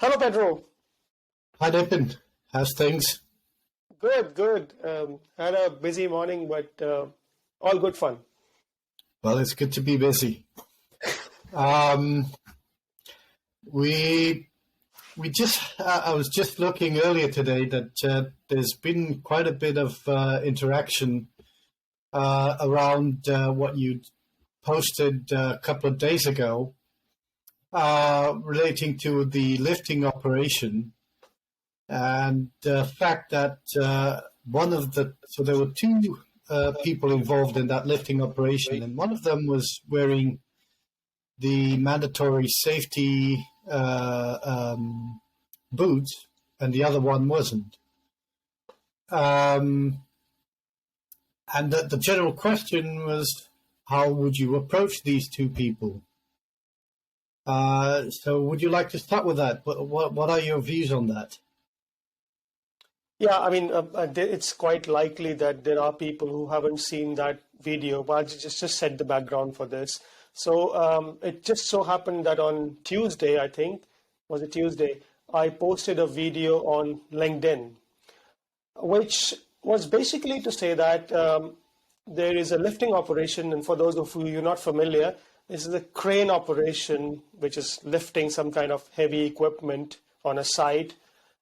Hello, Pedro. Hi, Dipin. How's things? Good, good. Had a busy morning, but all good fun. Well, it's good to be busy. Um, we I was just looking earlier today that there's been quite a bit of interaction around what you posted a couple of days ago relating to the lifting operation and the fact that so there were two people involved in that lifting operation, and one of them was wearing the mandatory safety boots, and the other one wasn't. And the general question was, how would you approach these two people? So would you like to start with that? What are your views on that? Yeah, I mean, it's quite likely that there are people who haven't seen that video, but I'll just set the background for this. So it just so happened that on Tuesday, I think, was it Tuesday, I posted a video on LinkedIn, which was basically to say that there is a lifting operation, and for those of you who are not familiar, this is a crane operation, which is lifting some kind of heavy equipment on a site.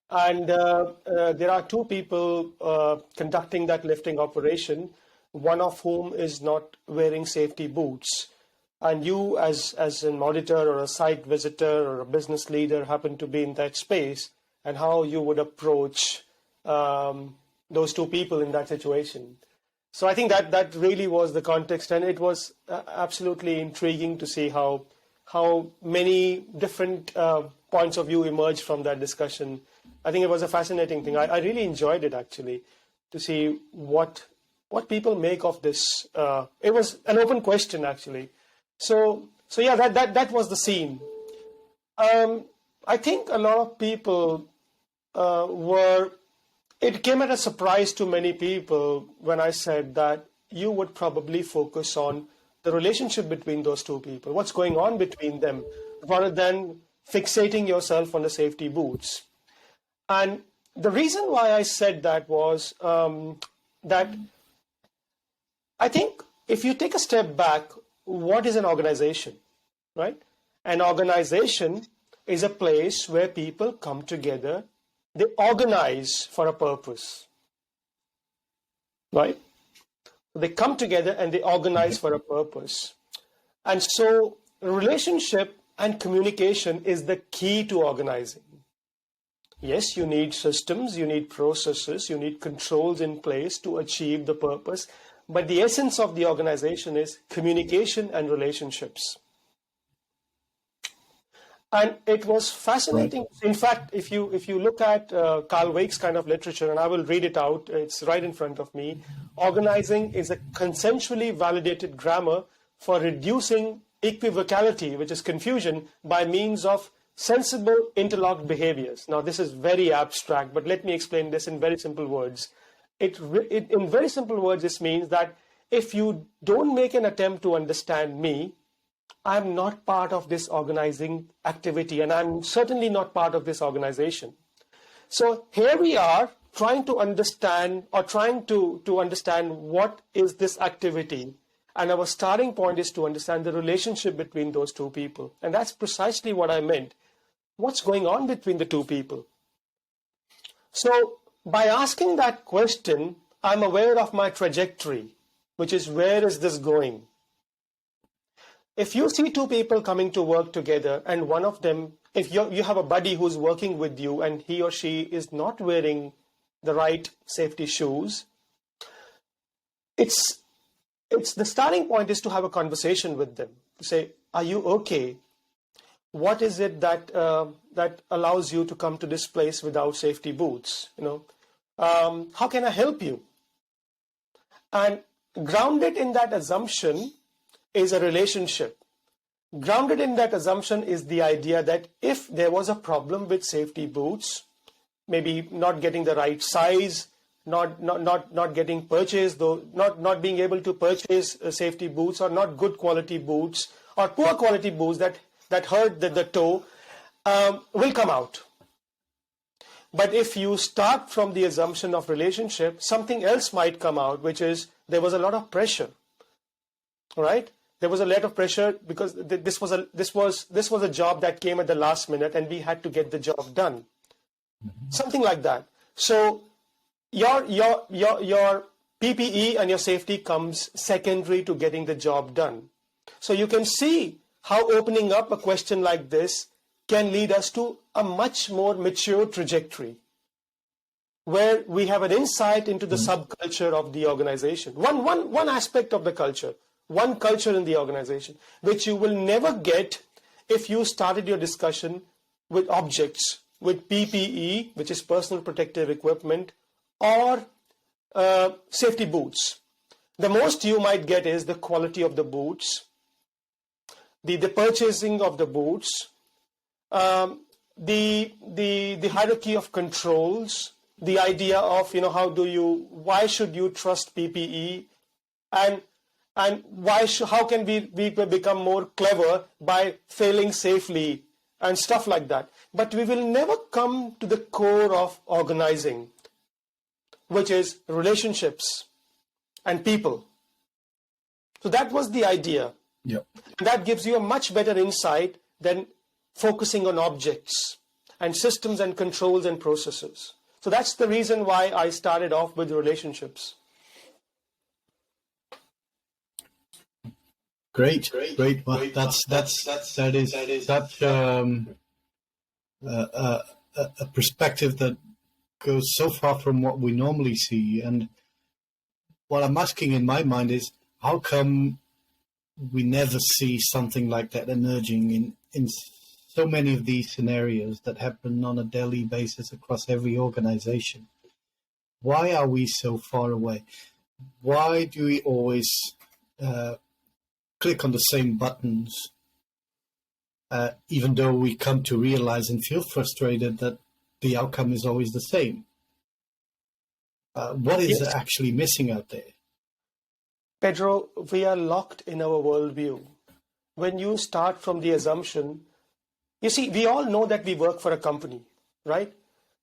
And there are two people conducting that lifting operation, one of whom is not wearing safety boots. And you, as an auditor or a site visitor or a business leader, happen to be in that space, and how you would approach those two people in that situation. So I think that really was the context, and it was absolutely intriguing to see how many different points of view emerged from that discussion. I think it was a fascinating thing. I really enjoyed it, actually, to see what people make of this. It was an open question, actually. So yeah, that was the scene. I think a lot of people it came as a surprise to many people when I said that you would probably focus on the relationship between those two people, what's going on between them, rather than fixating yourself on the safety boots. And the reason why I said that was that I think if you take a step back, what is an organization, right? An organization is a place where people come together, they organize for a purpose, right? They come together and they organize for a purpose. And so relationship and communication is the key to organizing. Yes, you need systems, you need processes, you need controls in place to achieve the purpose. But the essence of the organization is communication and relationships. And it was fascinating. In fact, if you look at Carl Wake's kind of literature, and I will read it out, it's right in front of me. Organizing is a consensually validated grammar for reducing equivocality, which is confusion, by means of sensible interlocked behaviors. Now, this is very abstract, but let me explain this in very simple words. In very simple words, this means that if you don't make an attempt to understand me, I'm not part of this organizing activity, and I'm certainly not part of this organization. So here we are trying to understand what is this activity. And our starting point is to understand the relationship between those two people. And that's precisely what I meant. What's going on between the two people? So by asking that question, I'm aware of my trajectory, which is, where is this going? If you see two people coming to work together, and one of them, if you have a buddy who's working with you and he or she is not wearing the right safety shoes, it's the starting point is to have a conversation with them, to say, are you okay? What is it that that allows you to come to this place without safety boots? How can I help you? And grounded in that assumption is a relationship. Grounded in that assumption is the idea that if there was a problem with safety boots, maybe not getting the right size, not getting purchased, though not being able to purchase safety boots, or not good quality boots, or poor quality boots that hurt the toe, will come out. But if you start from the assumption of relationship, something else might come out, which is there was a lot of pressure, right? There was a lot of pressure because this was a job that came at the last minute, and we had to get the job done. Something like that. So your PPE and your safety comes secondary to getting the job done. So you can see how opening up a question like this can lead us to a much more mature trajectory where we have an insight into the subculture of the organization. One aspect of the culture, one culture in the organization, which you will never get if you started your discussion with objects, with PPE, which is personal protective equipment, or safety boots. The most you might get is the quality of the boots, the purchasing of the boots, the hierarchy of controls, the idea of why should you trust PPE, and how can we become more clever by failing safely and stuff like that. But we will never come to the core of organizing, which is relationships and people. So that was the idea. Yep. And that gives you a much better insight than focusing on objects and systems and controls and processes. So that's the reason why I started off with relationships. Great. Well, that is such a perspective that goes so far from what we normally see. And what I'm asking in my mind is, how come we never see something like that emerging in so many of these scenarios that happen on a daily basis across every organization? Why are we so far away? Why do we always click on the same buttons, even though we come to realize and feel frustrated that the outcome is always the same? What is actually missing out there? Pedro, we are locked in our worldview. When you start from the assumption, you see, we all know that we work for a company, right?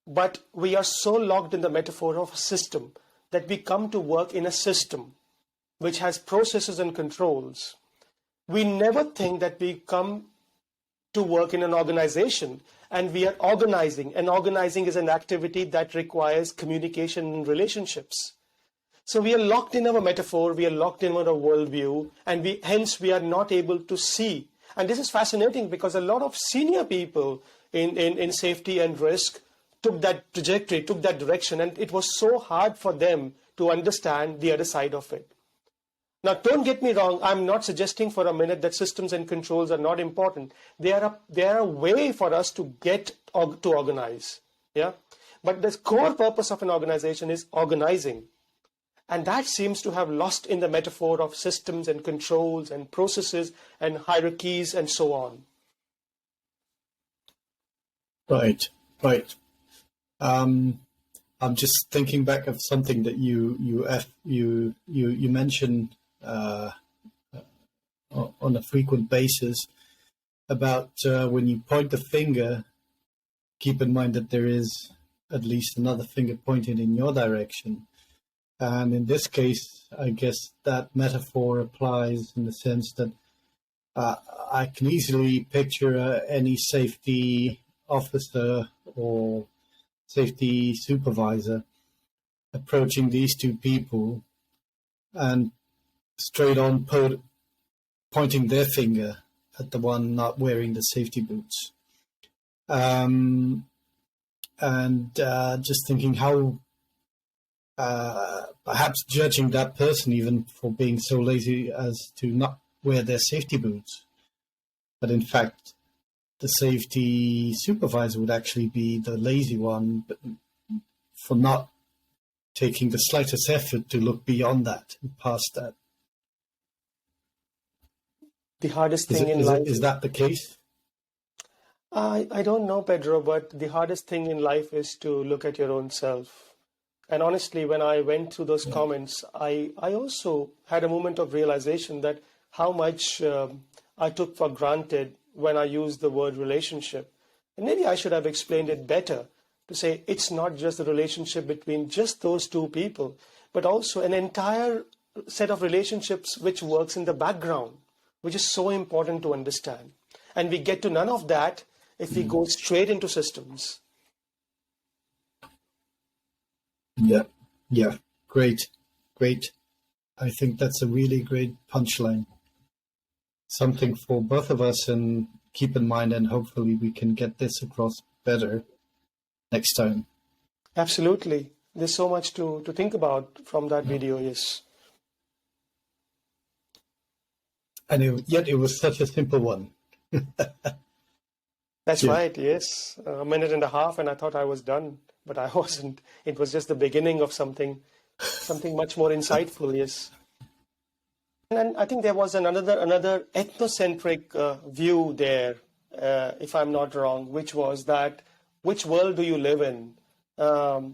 But we are so locked in the metaphor of a system that we come to work in a system which has processes and controls. We never think that we come to work in an organization and we are organizing, and organizing is an activity that requires communication and relationships. So we are locked in our metaphor, we are locked in our worldview, and hence we are not able to see. And this is fascinating because a lot of senior people in safety and risk took that trajectory, took that direction, and it was so hard for them to understand the other side of it. Now, don't get me wrong, I'm not suggesting for a minute that systems and controls are not important. They are a way for us to get to organize. Yeah? But the core purpose of an organization is organizing. And that seems to have lost in the metaphor of systems and controls and processes and hierarchies and so on. Right. I'm just thinking back of something that you mentioned on a frequent basis about when you point the finger, keep in mind that there is at least another finger pointing in your direction. And in this case, I guess that metaphor applies in the sense that I can easily picture any safety officer or safety supervisor approaching these two people and straight on pointing their finger at the one not wearing the safety boots. And just thinking how perhaps judging that person even for being so lazy as to not wear their safety boots. But in fact, the safety supervisor would actually be the lazy one for not taking the slightest effort to look beyond that and past that. The hardest thing in life... Is that the case? I don't know, Pedro, but the hardest thing in life is to look at your own self. And honestly, when I went through those comments, I also had a moment of realization that how much I took for granted when I used the word relationship. And maybe I should have explained it better to say it's not just the relationship between just those two people, but also an entire set of relationships which works in the background, which is so important to understand. And we get to none of that if we go straight into systems. Yeah, yeah, great, great. I think that's a really great punchline. Something for both of us and keep in mind, and hopefully we can get this across better next time. Absolutely. There's so much to think about from that video, yes. And yet it was such a simple one. That's Yeah. right, yes. A minute and a half, and I thought I was done, but I wasn't. It was just the beginning of something much more insightful, yes. And I think there was another ethnocentric view there, if I'm not wrong, which was that which world do you live in?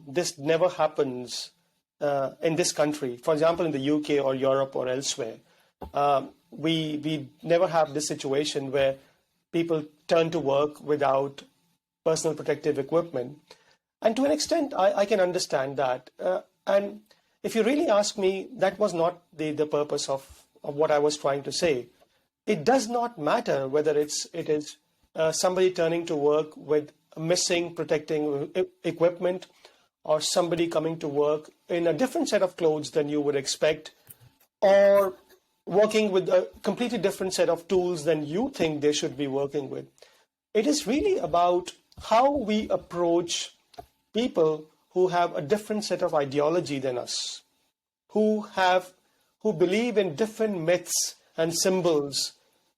This never happens in this country. For example, in the UK or Europe or elsewhere, we never have this situation where people turn to work without personal protective equipment. And to an extent, I can understand that. And if you really ask me, that was not the purpose of what I was trying to say. It does not matter whether it is somebody turning to work with missing protecting equipment, or somebody coming to work in a different set of clothes than you would expect, or working with a completely different set of tools than you think they should be working with. It is really about how we approach people who have a different set of ideology than us, who believe in different myths and symbols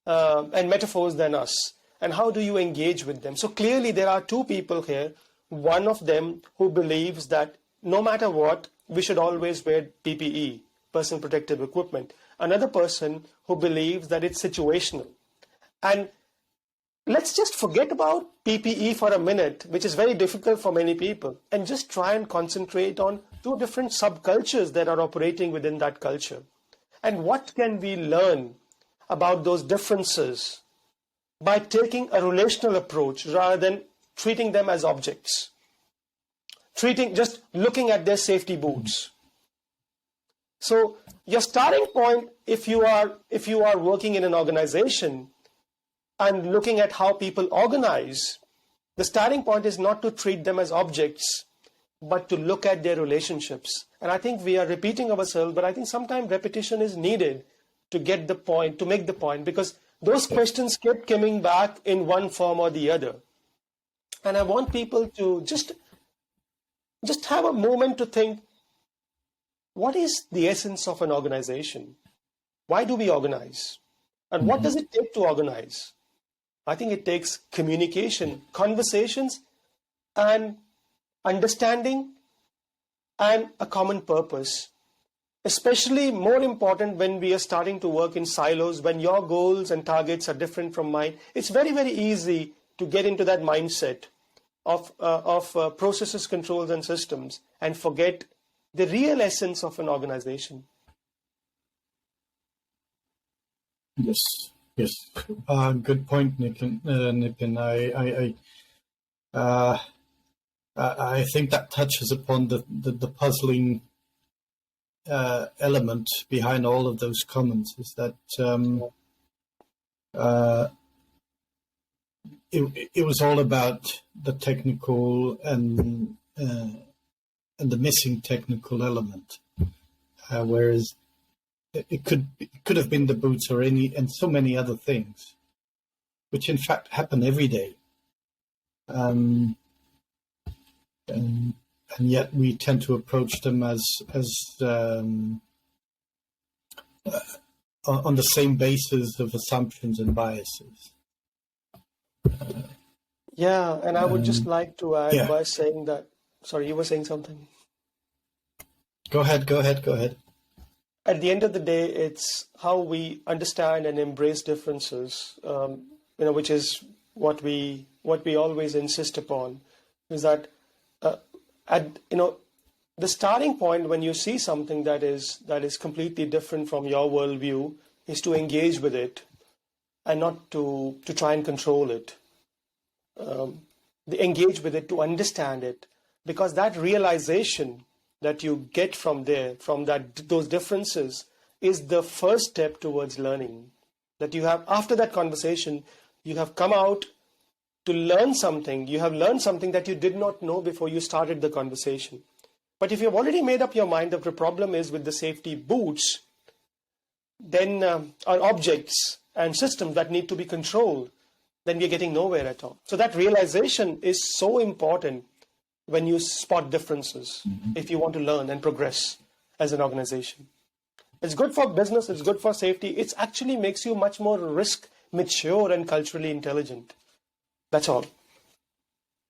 and metaphors than us, and how do you engage with them? So clearly there are two people here. One of them who believes that no matter what, we should always wear PPE, personal protective equipment. Another person who believes that it's situational. And let's just forget about PPE for a minute, which is very difficult for many people, and just try and concentrate on two different subcultures that are operating within that culture. And what can we learn about those differences by taking a relational approach rather than treating them as objects, just looking at their safety boots. So your starting point, if you are working in an organization and looking at how people organize, the starting point is not to treat them as objects, but to look at their relationships. And I think we are repeating ourselves, but I think sometimes repetition is needed to get the point, to make the point, because those questions kept coming back in one form or the other. And I want people to just have a moment to think, what is the essence of an organization? Why do we organize? And what does it take to organize? I think it takes communication, conversations, and understanding, and a common purpose. Especially more important when we are starting to work in silos, when your goals and targets are different from mine. It's very, very easy to get into that mindset of processes, controls, and systems, and forget the real essence of an organization. Yes, yes. Good point, Nipin. I think that touches upon the puzzling element behind all of those comments, is that it was all about the technical and the missing technical element, whereas it could have been the boots or and so many other things, which in fact happen every day, and yet we tend to approach them as on the same basis of assumptions and biases. Yeah, and I would just like to add by Yeah. saying that, sorry, you were saying something. Go ahead. At the end of the day, it's how we understand and embrace differences, which is what we always insist upon, is that the starting point when you see something that is completely different from your worldview is to engage with it and not to try and control it. engage with it, to understand it, because that realization that you get from there, from those differences, is the first step towards learning. That you have, after that conversation, you have come out to learn something. You have learned something that you did not know before you started the conversation. But if you've already made up your mind that the problem is with the safety boots, then are objects and systems that need to be controlled, then we're getting nowhere at all. So that realization is so important when you spot differences, if you want to learn and progress as an organization. It's good for business, it's good for safety. It actually makes you much more risk mature and culturally intelligent. That's all.